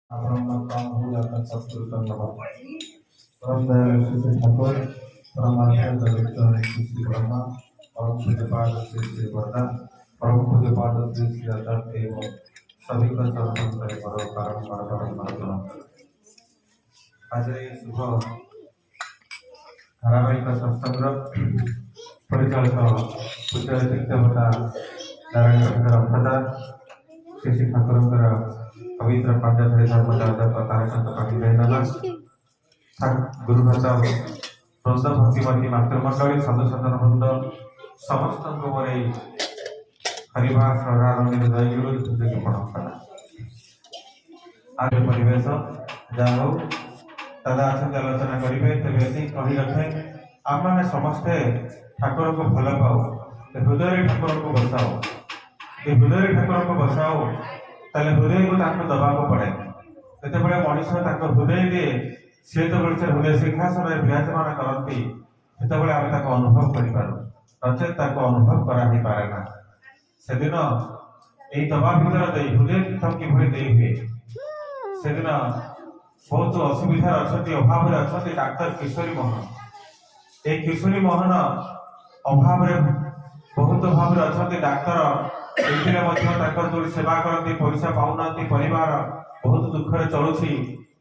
Abang Sabtu Nama Orang dari sisi Thakur परमात्मा दलित sisi Brahma परम पूज्य पाद श्री वर्धा परम पूज्य पाद श्री दत्त एवं सभी का सर्वोत्तम करो कारण मार्गदर्शन आज ये शुभ धारावाहिक सत्संग परिचालित पूज्य तीर्थवता नारायण रक्षादार श्री ठाकुर पवित्र पांचधरी धर्मदाता कार्यक्रम पाठी रहना गुरु भक्त वृंद भक्तिमती मातृमंडली साधु सदन वृंद समस्त हरिभाष जय गुरु प्रणाम आज परिवेश जहाँ हो दादा आलोचना करेंगे तेज कही रखे आम मैंने समस्ते ठाकुर को भल पाओ हृदय ठाकुर को बसाओ हृदय ठाकुर को बसाओ ताले हृदय को दबा पड़े जो मनीष हृदय दिए सी तो हृदय सिंहासन विराजमान करती से अनुभव कर नचेत अनुभव कराना से दिन यही दबा भर दे हृदय कि हुए से दिन बहुत असुविधा अच्छा अभाव अच्छा डाक्तर किशोरी मोहन ये किशोरी मोहन अभाव बहुत भाव अच्छा डाक्तर जो सेवा करती पैसा पाऊना परिवार बहुत दुखरे चलुची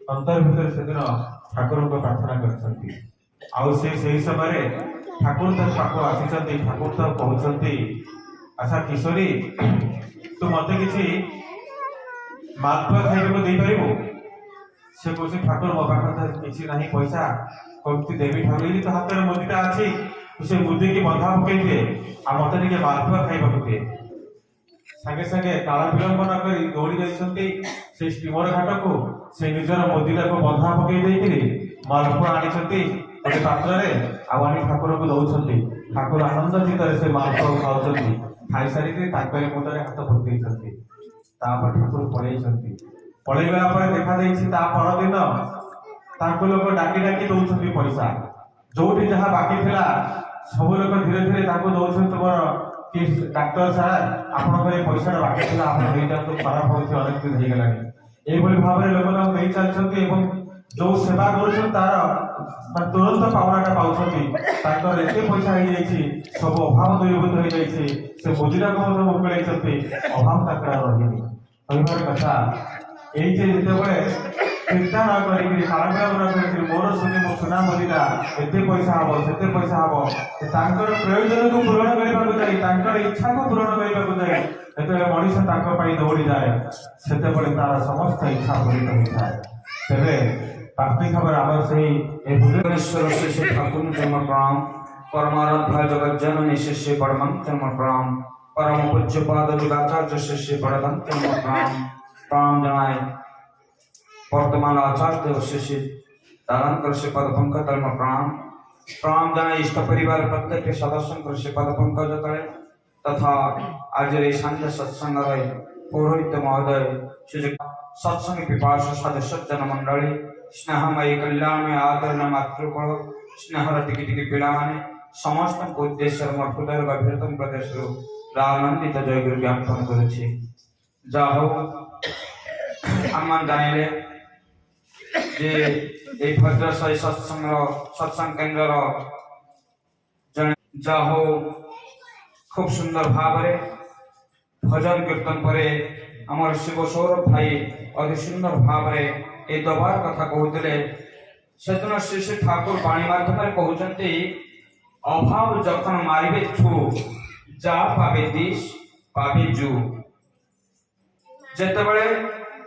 अंतर भीतर से दिन ठाकुर को प्रार्थना कर समय ठाकुर तो पाक आसी ठाकुर तो कहते अच्छा किशोरी तू मत कि मालपुआ खाइबा दे पारू से कह ठाकुर मो पाखे किसी ना पैसा कहती देवी ठाकुर तो हाथ में मुदीटा अच्छी से मुदी की बंधा पकई दिए आ मत मालपुआ खाइबा दिए सागे सागे काला विलंब न दौड़ी जाती स्टीमर घाट को से निजर मोदीटा को बंधा पकई मालपुआ आनी गोटे पात्र ठाकुर को दौरान ठाकुर आनंद चित्त से मालपुआ खाऊ खाई सारी मुंडे हाथ भर्ती ठाकुर पलैगला देखा परदिन लोक डाकी डाकी दौरान पैसा जो जहाँ बाकी था सब लोग धीरे धीरे दौरान तुम कि डाक्टर सार आप पैसा बाकी था आप खराब हो अनेक दिन हो गला ये भाव में लोक नहीं चलती जो सेवा कर तुरंत पावनाटा पाँच एत पैसा हो सब अभाव दूरीभूत हो जाए से मुदिरा को मुकल अभाव रही कहबार कथा ये चिंता न कर मोर सुनी मो सुना मुदिरा एत पैसा हम से पैसा हम प्रयोजन को पूरण करने इच्छा को पूरण करने जो मनीष दौड़ी जाए से तार समस्त इच्छा पूरित होता है तेरे पार्थिव खबर आम से भुवनेश्वर से ठाकुर जन्म प्रणाम परमाराध्य जगत जननी शिष्य परम जन्म प्रणाम परम पूज्य पाद जुगाचार्य शिष्य बड़दन जन्म प्रणाम प्रणाम जनाए वर्तमान आचार्य शिष्य दानकर से पद पंकज धर्म प्रणाम प्रणाम जनाए इष्ट परिवार प्रत्येक सदस्य से पद पंकज तले तथा आज सांझ सत्संग पौरोहित्य महोदय श्री सत्संग पिपासु साधु सज्जन मंडली स्नेहमयी कल्याण में आदरण मातृपल स्नेहर टिकी टिकी पिला माने समस्त उद्देश्य मोर हृदय गभीरतम प्रदेश आनंदित जय गुरु ज्ञापन करुछि जा हो आम जानिले जे ए भद्रशय सत्संग केन्द्र जा हो खूब सुंदर भाव भजन कीर्तन पर आमर शिव सौरभ भाई अति सुंदर भाव ये दबार कथा कहते से दिन श्री श्री ठाकुर वाणी माध्यम कहते अभाव जखन मारे छू जा पावे दिश पावे जू जेतेबेले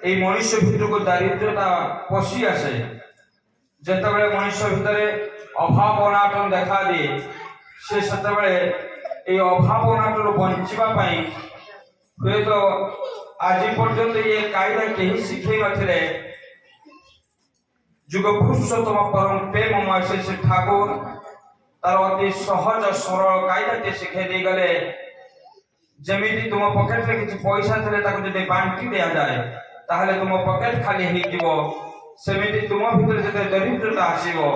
ए मनुष्य भितर को दारिद्रता पशि आसे जेतेबेले मनुष्य भितर अभाव अनाटन देखा दिए से सेतेबेले ए अभाव अनाटन बंचिबा पई हुए तो आज पर्यंत ये कायदा कहीं शिखे नथिले जुग पुरुषोत्तम परम प्रेममय से ठाकुर तार अति सहज सरल कायदा शिखे दे गले जमीती तुम पकेट रे किछि पैसा थले ताको जदि बांटी दिया जाए ताहले तुम पकेट खाली हे जीवो सेमिति तुम भीतर जते दरिद्रता आसीबो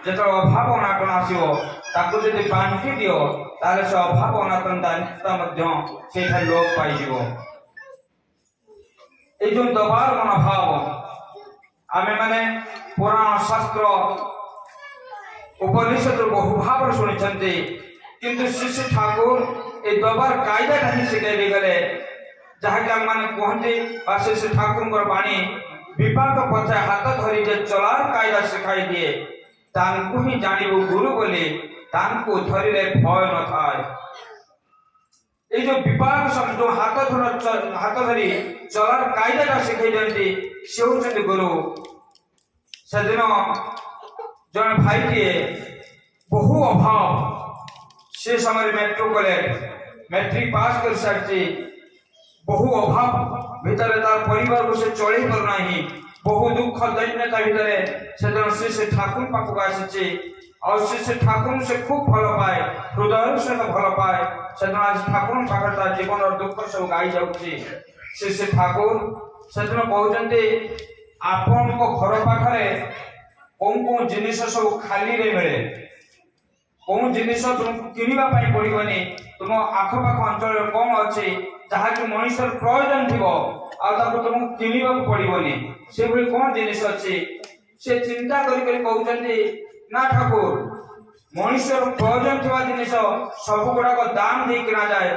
जते अभाव अनाटन आसीबो ताको जदि बांटी दियो ताहले से अभाव अनाटन दारिद्रता मध्य सेठा लोक पाई जीवो ए जो दबार मनोभाव आमे माने पुराण शास्त्र उपनिषद बहु भाव शुणी किंतु श्री श्री ठाकुर ए दबार कायदा नहीं शिखाई गले जहाँकि आम मैंने कहते श्री श्री ठाकुर बाणी विपाक पछे हाथ धरी जे चलार कायदा शिखाई दिए तांकु ही जानिबो गुरु बोली तांकु धरिले भय न थाए। ये जो विपाक सब जो हाथ धरी चलार कायदा शिखाई दियंती से होचंती गुरु। सेदिन जन भाई टीए बहु अभाव से समय मैट्रिक पास कर सारी बहु अभाव भितर तार परिवार को से चढ़ी कर नहीं बहु दुख दैन्यता भितर से श्री श्री ठाकुर पाखक आसी और श्री श्री ठाकुर से खूब भल पाए हृदय से भल पाए से आज ठाकुर पाखे जीवन और दुख सब गाई जाऊँगी। श्री श्री ठाकुर से कहते आपण घर पाखे कौन कौन जिनिस सब खाली रे मिले कौन जिनिस तुमको किनिबा पाई पड़िबनी तुम आखपाख अंचल कौन अच्छी जहाँकि मनुष्य प्रयोजन थी तुमको किनिबा पड़िबनी से भली कौन जिनिस अच्छी से चिंता करी कहते ना ठाकुर मनुष्य प्रयोजन थी जिनिस सब गुड़ाक दाम दे किना जाए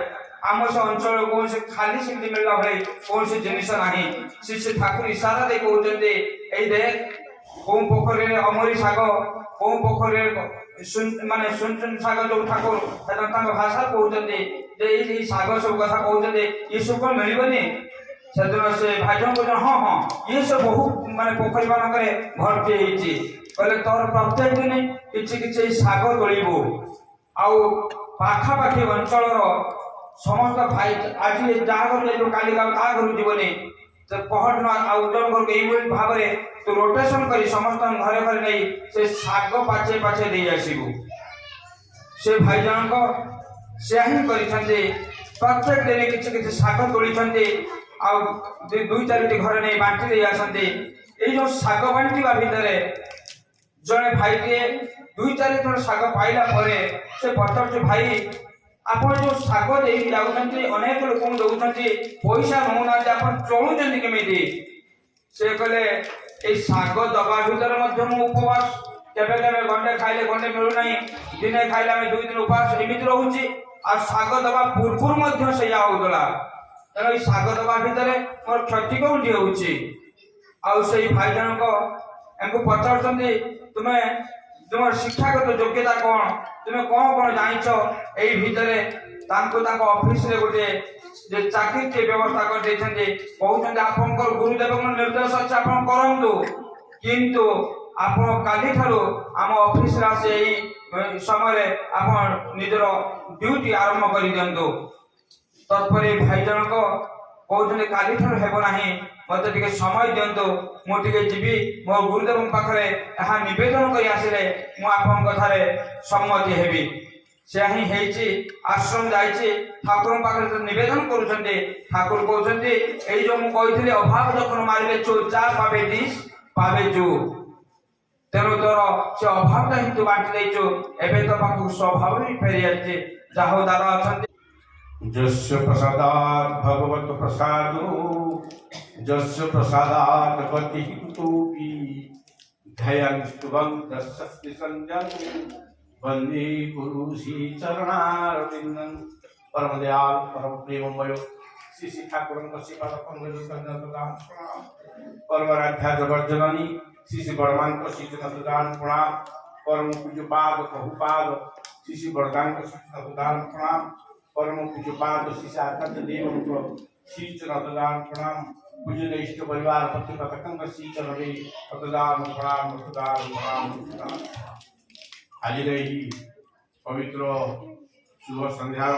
आम से अंचल कौन से खाली सिमती मिलला भाई कौन से जिनिस नहीं। श्री श्री ठाकुर इशारा दे कहते देख कौ पोखरी अमरी शाग कौ पोखरी माने सुन शाग जो ठाकुर भाषा कहते शाग सब कथा कहते ये सब कौन मिलबनी से भाई जन हाँ हाँ ये सब बहुत माने पोखरी मानक भर्ती कहले तोर प्रत्येक दिन कि शाग तोड़बू आउ पाखापाखि अंचल समस्त भाई आज जहाँ घर काली ता घर जीवनी तो पहर आउटडोर घर को भाव में तो रोटेशन कर समस्त घरे घरे नहीं से शाग पाचे पाचे दे आसबू से भाई जनक से ही प्रत्येक दिन किसी शाग तोड़ी दुई चार घर नहीं बांटी दे आसते जो शाग बांटा भितर जड़े भाई टे दुई चार थर शाग पाइला से पचार भाई आप जो शाग दे जाऊँच अनेक लोक दौरान पैसा नौना आप चलुं केमी से कहले शाग दबा भितर उपवास केवे केवे घंटे खाइले घंटे मिलूना दिने खाइले आम दुई दिन उपवास एमती रोचे आ शाग दबा पूर्व से होगा तेना शाग दबा भितर मोर क्षति कौन होई भाई जनक पचार तुम्हें तुम शिक्षागत योग्यता कौन तुम्हें कौन कौन जाच यही भितर ऑफिस रे गोटे चाकरी के व्यवस्था कर कहते आप गुरुदेव निर्देश अच्छे आप करूँ किंतु आप काली ठारू आम ऑफिस समय आप निजर ड्यूटी आरंभ कर दिंतु तत्पर भाई जनक कहते काली ठारू हेब ना मत टे समय दिंतु मुझे जीवी मो गुरुदेव पाखे यहाँ नवेदन कर आसिले मुझे सम्मति हेबी से ही आश्रम जाइए ठाकुर पाखे नवेदन करुँचे ठाकुर कहते यही जो मुझे अभाव जखन मारे चो जा पावे दिश पावे जो तेणु तोर से अभावटा ही तू बांटी देचु एबे तो पाखु स्वभाव भी फेरी आछे जाहो दादा अछंती जस्य प्रसादात् भगवत प्रसादो जस्य प्रसादात् गति कुतोपि ध्यानस्तुवं शक्ति संजन वंदे गुरु श्री चरणारविंदं परम दयाल परम प्रेममय श्री श्री ठाकुर श्रीपाद परम आराध्या जगज्जननी श्री श्री बड़मान श्री दान प्रणाम परम पूज्यपाद बहुपाद श्री श्री बड़दान दान प्रणाम परम पूज्यपाद श्री श्री आकाश देव श्री दान प्रणाम पूज्य इष्ट परिवार पति पतंग श्री चरणे दान प्रणाम प्रणाम आज ही पवित्र शुभ संध्यार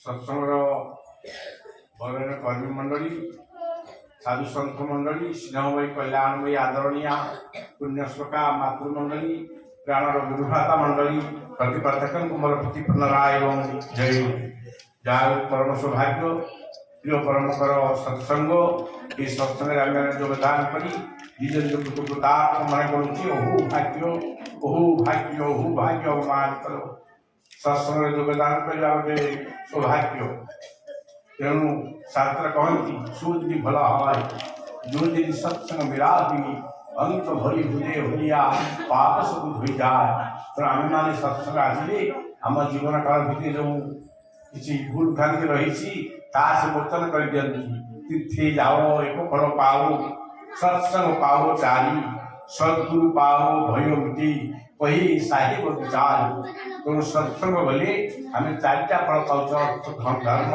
सत्संग बरण कर्मी मंडली साधु संत मंडली स्नेहमयी कल्याणमयी आदरणीय पुण्यश्लोका मातृमंडली प्राणर गुरुभ्राता मंडली प्रतिपादक मोर प्रतिपन्न राय एवं जय जहाँ परम सौभाग्य प्रिय परमकर सत्संग ये सत्संग आम योगदान कर निज निज कृतकृतार्थ मन करुच्ची ओहु भाग्य अवमान कर सत्संग योगदान करवा गोटे सौभाग्य तेणु शास्त्र कहती सुदी भल है जो दिन सत्संग मिला हुई अंत भरी भूले भूलिया पाप सब धोई जाए तो आम मैंने सत्संग आसिले आम जीवन काल भितर जो किसी भूल भ्रांति रही से मोचन कर दिखती तीर्थे जाओ एक फल पाओ सत्संग पाओ चारी सद्गुरु पाओ भय मिटी वही साहिब विचार तो सत्संग बोले हमें चारिटा फल पाँच धर्म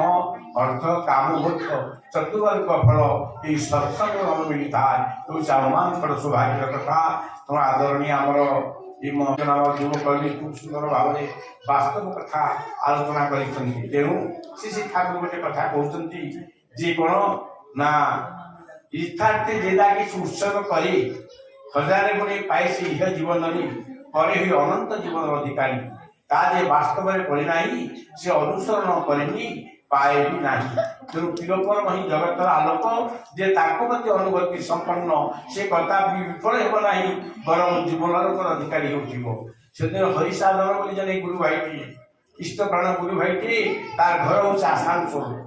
अर्थ काम मोक्ष चतुर्वर्ग फल ये सत्संग हमें मिलता है तो आम सौभाग्य कथा तुम आदरणीय आमर ये जो कवि खूब सुंदर भाव में वास्तव कथा आलोचना करेणु श्री ठाकुर गोटे कथा कहते जी कौन ना इच्छार्थे जेदा किसी उत्सर्ग करे हजारे गुणे पाए से यह जीवन करे हुई अनंत जीवन अधिकारी ताजे वास्तव में पड़े नहीं से अनुसरण करनी पाए भी नहीं तेणु तिरपरम ही जगतर आलोक जे अनुभूति संपन्न से कथा विफल हो ना बरम जीवन अधिकारी हो हरिसाधन बोली जन गुरु भाई इष्ट प्राण गुरु भाई तार घर हूँ आसानसोल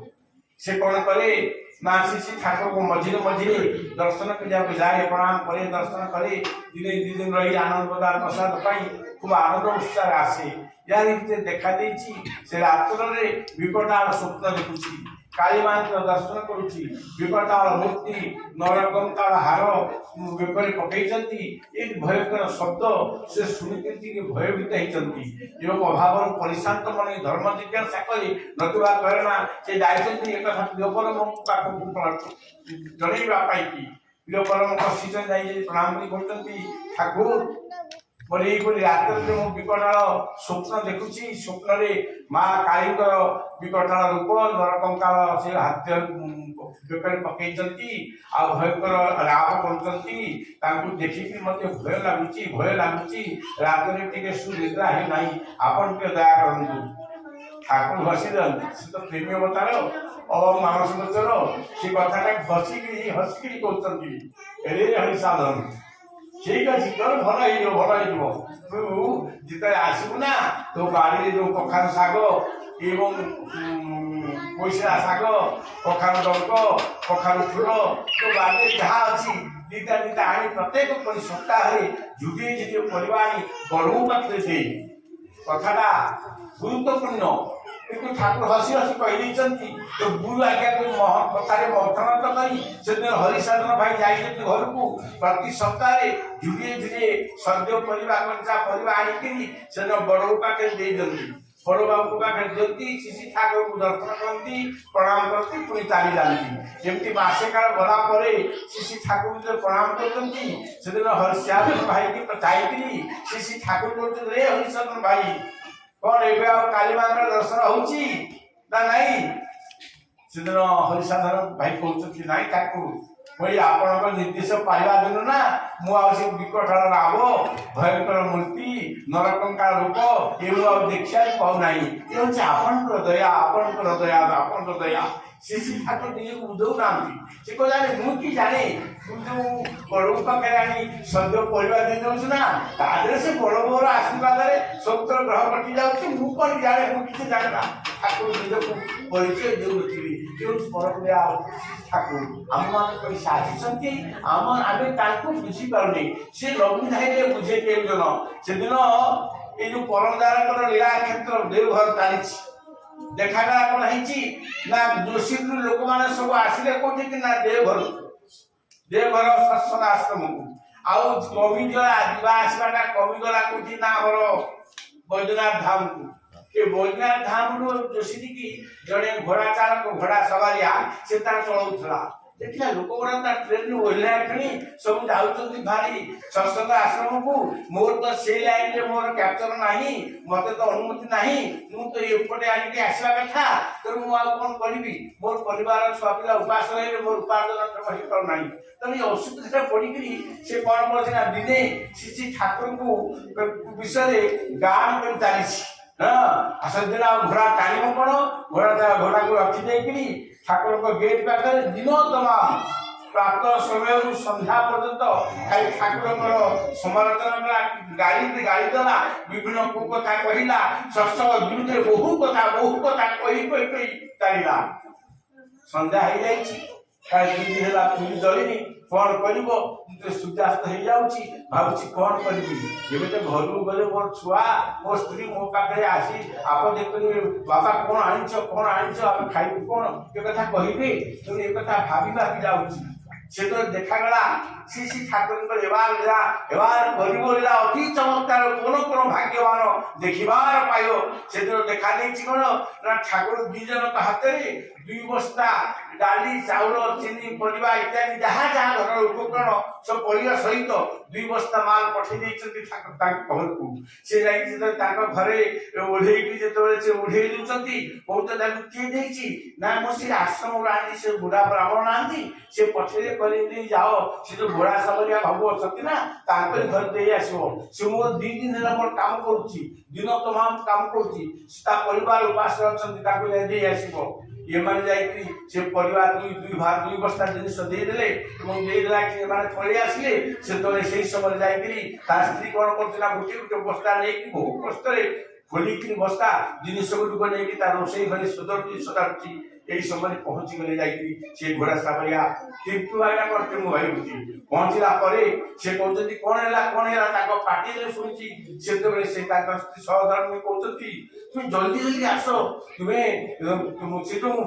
से कौन करे ना श्री ठाकुर को मझिरे मझिरे दर्शन करने जाए प्रणाम करे दर्शन करे दिने दी दिन रही आनंद बदार प्रसाद पाई खूब आनंद उत्साह आसे यार देखा से रात्र विकटाल स्वप्न देखुची काली मां दर्शन करुची विकटाल मूर्ति नरकंकाल हार बेपर पकई भयंकर शब्द से शुणुकी भयभीत होती अभाव परिशांत मन धर्म जिज्ञासा कर नतुवा प्रेरणा से जाइए एक प्रियपरम पाखक जनवाई प्रियपरम कषित प्रणाम कर ठाकुर बोली रात्रि मु विकटाल स्वप्न देखुची स्वप्न माँ काली विकटाल रूप नरकंकाल से हाथ बेकर पकई भयंकर राग कर देखिक मत भय लगुच रात्रि टे सुनिद्रा है ना आपन के दया करूँ ठाकुर हसी तो प्रेमी अवतार और मानस गोचर से कथा हसिकी हसिकी कहते हरिसाधन ठीक अच्छे तोर भल तू जिते आसबू ना तो बाड़ी जो कखार शाग एवं पैसा शाग कखार डंक कखार फूल तो बाड़ी जहाँ अच्छी दीटा दीटा आनी प्रत्येक सप्ताह जुटे जुटे परिवार आनी बड़ू पाखे कथाटा गुरुत्वपूर्ण किंतु ठाकुर हसी हसी कही तो गुरु आज्ञा को कथारे मंथन तो करी से हरिसाधन भाई जाइए घर को प्रति सप्ताह जुड़े जुड़े सद्य परिवा कंचा परिवा आनिकी से बड़ो पाखे दे दिखती बड़ बाबू पाखे दिखती श्री ठाकुर को दर्शन करती प्रणाम करती पुणी चली जाती जमी मसे काल गला श्री ठाकुर जो प्रणाम कर हरिसाधन भाई की चाहिए श्री ठाकुर बोलते रे हरिसाधन भाई कौन ए काली मां दर्शन होची ना नहीं सेदिन हरिसाधन भाई कहते ना ठाकुर मुझे आपण निर्देश पाइबा दिन ना मुझे विकटाल राव भयंकर मूर्ति नरकंकाल रूप ये देखा पाऊना ये हूँ आपण दया आपण दया आपण दया श्री ठाकुर निजे को बुझौ ना से कह जाने मुझे जाने तू जो बड़ो पाखे आनी सद्य परिवार दे दौर ना तादे से बड़ बोर आशीर्वाद सत्र ग्रह कटि जाऊँ मुझे जाने मुझे जाने ना ठाकुर निज को परिचय देउनथिबी केउ परमया ठाकुर आम मान साथी आम आम बुझी पारे से लघु धाई बुझे के जन से दिन ये जो परमदार लीला क्षेत्र देवघर चली देखागला कौन ना जोशी लोक मैंने सब आसिले कौटी कि ना देवघर सत्संग आश्रम को आउ कमी गला जा आसवाटा कमी गला कौटी ना बैद्यनाथ धाम को ये बैद्यनाथ धाम जोशी की जड़े घोड़ा चालक घोड़ा सवारिया से चलाऊला देखिए लोक गुड़ा ट्रेन ओह्ला सब जाऊँ भारी सत्संग आश्रम को मोर तो से लाइन में मोर कैप्चर ना मत तो अनुमति ना मुझे एपटे आगे आसवा कथा तो मुझे कौन करी मोर परिवार छुआ पिला उपास रहे मोर उपार्जन करना तेनाली असुविधा पड़ी से कौन कर दिने श्री ठाकुर को विषय गान कर चली हाँ सदिन घोड़ा टाणिब कौन घोड़ा को रखी ठाकुर को गेट पाखे दिन तमाम प्रात समय संध्या पर्यंत खाली ठाकुर समालोचना गाड़ी गाड़ी देला विभिन्न कुकथा कहला सत्संग विरुद्ध बहु कथा कही चलला संध्या हो ଦୁଇ ହେଲା ଚୁଲି ଜଳିନି କଣ କରିବ ସୂର୍ଯ୍ୟାସ୍ତ ହେଇଯାଉଛି ଭାବୁଛି କଣ କରିବି ଏବେ ତ ଘରକୁ ଗଲେ ମୋର ଛୁଆ ମୋ ସ୍ତ୍ରୀ ମୋ ପାଖରେ ଆସି ଆପଣ ଦେଖୁନି ବାପା କଣ ଆଣିଛ ଆମେ ଖାଇବୁ କଣ ଏ କଥା କହିବେ ତେଣୁ ଏ କଥା ଭାବିବାକୁ ଯାଉଛି ସେତେବେଳେ ଦେଖାଗଲା ଶ୍ରୀ ଠାକୁରଙ୍କ ଏବାର ଗରିବ ଲୀଳା ଅତି ଚମତ୍କାର କୋଣ ଭାଗ୍ୟବାନ ଦେଖିବାର ପାଇବ ସେତେବେଳେ ଦେଖାଦେଇଛି କଣ ନା ଠାକୁର ଦି ଜଣଙ୍କ ହାତରେ 2 ବସ୍ତା ଡାଲି ଚାଉଳ ଚିନି ପରିବା ଇତ୍ୟାଦି ଯାହା ଯାହା ଘରର ଉପକରଣ ସବୁ ପରିବା ସହିତ 2 ବସ୍ତା ମାଲ ପଠେଇ ଦେଇଛନ୍ତି ତାଙ୍କ ଘରକୁ ସେ ଯାଇକି ଯେତେବେଳେ ତାଙ୍କ ଘରେ ଓଢେଇକି ଯେତେବେଳେ ସେ ଓଢେଇ ଦଉଛନ୍ତି ବହୁତ ତାକୁ କିଏ ଦେଇଛି ନା ମୁଁ ସେ ଆଶ୍ରମରୁ ଆଣିଛି ସେ ବୁଢା ବ୍ରାହ୍ମଣ ନାହାନ୍ତି ସେ ପଠେଇଲେ କରି ଦେଇ ଯାଅ ସେ ଯୋଉ ଘୋଡା ସାବରିଆ ବାବୁ ଅଛନ୍ତି ନା ତାଙ୍କରି ଘରେ ଦେଇ ଆସିବ ସେ ମୋର 2 ଦିନ ହେଲା ମୋର କାମ କରୁଛି ଦିନ ତମାମ କାମ କରୁଛି ତା ପରିବାର ଉପାସରେ ଅଛନ୍ତି ତାକୁ ଯାଇ ଦେଇ ଆସିବ ଏମାନେ ଯାଇକି ସେ ପରିବାର ଦୁଇ ବସ୍ତା ଜିନିଷ ଦେଇଦେଲେ ଏବଂ ଦେଇଦେଲା କି ଏମାନେ ପଳେଇ ଆସିଲେ ସେତେବେଳେ ସେଇ ସମୟରେ ଯାଇକିରି ତା ସ୍ତ୍ରୀ କଣ କରୁଛି ନା ଗୋଟେ ବସ୍ତା ନେଇକି ବହୁ କଷ୍ଟରେ ଖୋଲିକିରି ବସ୍ତା ଜିନିଷ ଗୁଡ଼ିକ ନେଇକି ତା ରୋଷେଇ ଘରେ ସଜାଡୁଛି এই সময় পৌঁছি গলে যাইকি সে ঘোড়া সাবরিয়া কিন্তু ভাইনা করতে মু ভাইছি পৌঁছিলা পরে সে কହୁଛନ୍ତି কোন ହେଲା ତାଙ୍କ ପାଟିରେ ଶୁଣିଛି ସେତେବେଳେ ସେ ତାଙ୍କ ସହଧର୍ମୀ କହୁଛନ୍ତି তুমি জলদি জলদি আসো তুমি সে ଯୋଉ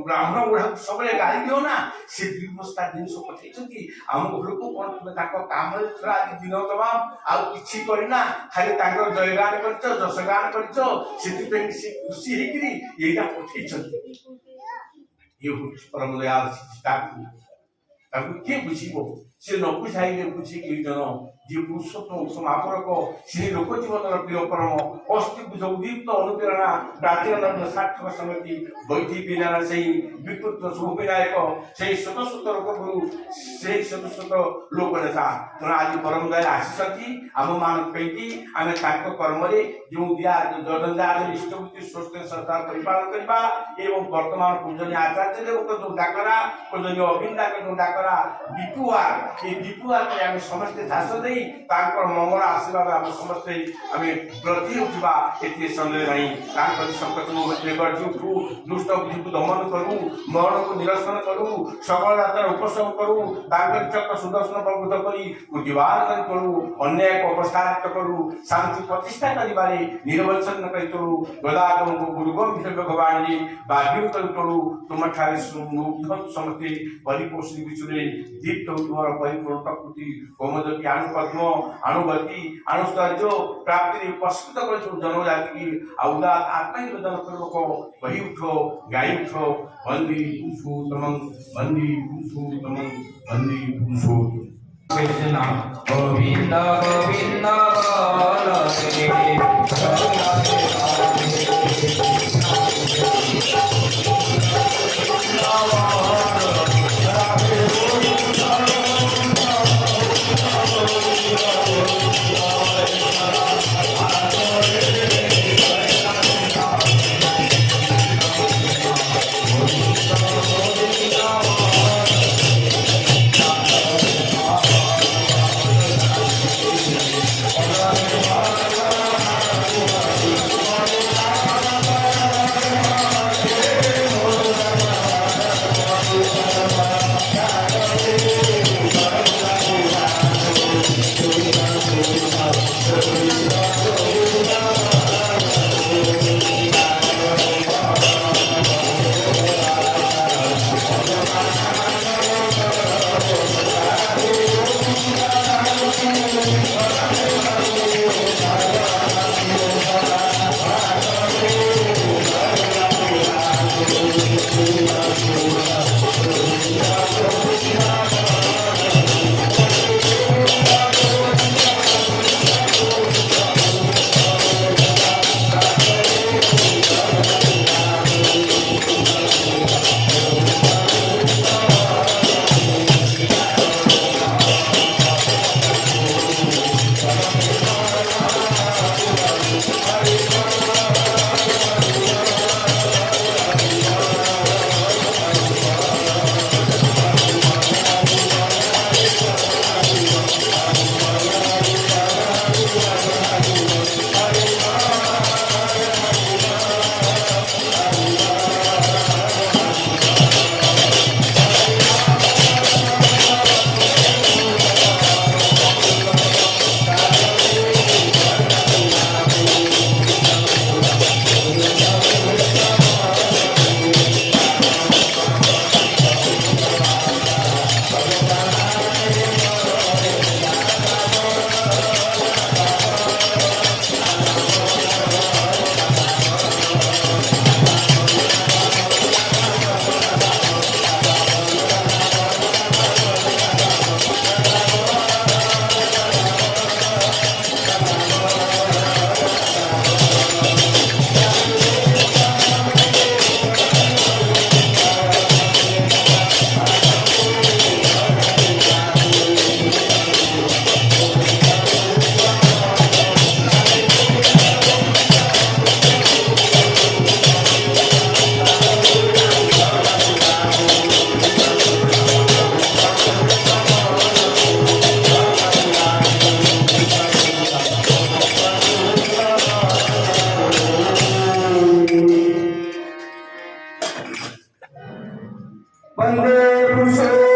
ବ୍ରାହ୍ମଣ ଗୁଡାକୁ ସବୁବେଳେ ଗାଳି ଦିଅ ନା ସେ 2 ବସ୍ତା ଜିନିଷ ପଠେଇଛନ୍ତି ଆମ ଘରକୁ କଣ ତୁମେ ତାଙ୍କ କାମରେ ଥିଲା ଆଜି ଦିନ ତମାମ ଆଉ କିଛି କରିନା ଖାଲି ତାଙ୍କର ଜୟଗାନ କରିଛ ଯଶଗାନ କରିଛ ସେଥିପାଇଁ ସେ ଖୁସି ହେଇକିରି ଏଇଟା ପଠେଇଛନ୍ତି ଇଏ ହଉଛି ପରମ ଦୟାଳ ତାକୁ କିଏ ବୁଝିବ ସେ ନ ବୁଝାଇଲେ ବୁଝିକି ଜଣ যে পুরুষোত্তম সমাপরক সেই লোক জীবনের প্রিয় পরম অস্তিত্ব উদ্দীপ্ত অনুপ্রেরণা প্রাচীন সার্থক সমিতি বৈধি বিনারা সেই বিকৃত শুভবিনায়ক সেই শত শত লোকগুরু সেই শত শত লোক নেতা তেমন আজ পরম দয়া আসিଛନ୍ତି ଆମମାନଙ୍କ ପାଇଁକି ଆମେ ତାଙ୍କ କର୍ମରେ ଯେଉଁ ଯଜଞ୍ଜା ଇଷ୍ଟବୃତ୍ତି ସ୍ୱସ୍ଥ ସଂସ୍ଥା ପରିପାଳନ କରିବା ଏବଂ ବର୍ତ୍ତମାନ ପୂଜନୀୟ ଆଚାର୍ଯ୍ୟ ଦେବଙ୍କ ଯେଉଁ ଡାକରା ପୂଜନୀୟ ଅବିନ୍ଦାଙ୍କ ଯେଉଁ ଡାକରା ବିପୁଆର এই ବିପୁଆରରେ ଆମେ ସମସ୍ତେ ଚାଷ ଦେଇ ତାଙ୍କର ମଙ୍ଗଳ ଆଶୀର୍ବାଦ ଆମେ ସମସ୍ତେ ଆମେ ବ୍ରତି ହେଉଥିବା ଏଥିରେ ସନ୍ଦେହ ନାହିଁ ତାଙ୍କ ସଂକଟକୁ ଗର୍ଜୁଠୁ ଦୁଷ୍ଟ ବୁଦ୍ଧିକୁ ଦମନ କରୁ ମରଣକୁ ନିରସନ କରୁ ସକଳ ରାତର ଉପଶମ କରୁ ତାଙ୍କର ଚକ୍ର ସୁଦର୍ଶନ ପ୍ରବୃଦ୍ଧ କରି ଉଦ୍ଦିବାର କରି ତୋଳୁ ଅନ୍ୟାୟକୁ ଅପସାରିତ କରୁ ଶାନ୍ତି ପ୍ରତିଷ୍ଠା କରିବାରେ ନିରବଚ୍ଛନ୍ନ କରି ତୋଳୁ ଗଦାଗମକୁ ଗୁରୁଗମ୍ଭୀର ଭଗବାନରେ ବାଗ୍ୟ କରି ତୋଳୁ ତୁମଠାରେ ସମସ୍ତେ ପରିପୋଷଣ ବିଷୟରେ ଦୀପ୍ତ ତୁମର ପରିପୂର୍ଣ୍ଣ ପ୍ରକୃତି କୋମଦତି ଆଣୁପଦ୍ମ ଆଣୁବତୀ ଆଣୁସ୍ତର୍ଯ୍ୟ ପ୍ରାପ୍ତିରେ ଉପସ୍କୃତ କରିଛୁ ଜନଜାତି କି ଆଉଦାତ ଆତ୍ମନିବେଦନ ପୂର୍ବକ କହି ଉଠ ଗାଇ ଉଠ ବନ୍ଦୀ ପୁରୁଷୋତ୍ତମଂ ବନ୍ଦୀ ପୁରୁଷୋତ୍ତମଂ ବନ୍ଦୀ ପୁରୁଷୋତ୍ତମ কৃষ্ণ গোবিন্দ গোবিন্দ पुरुष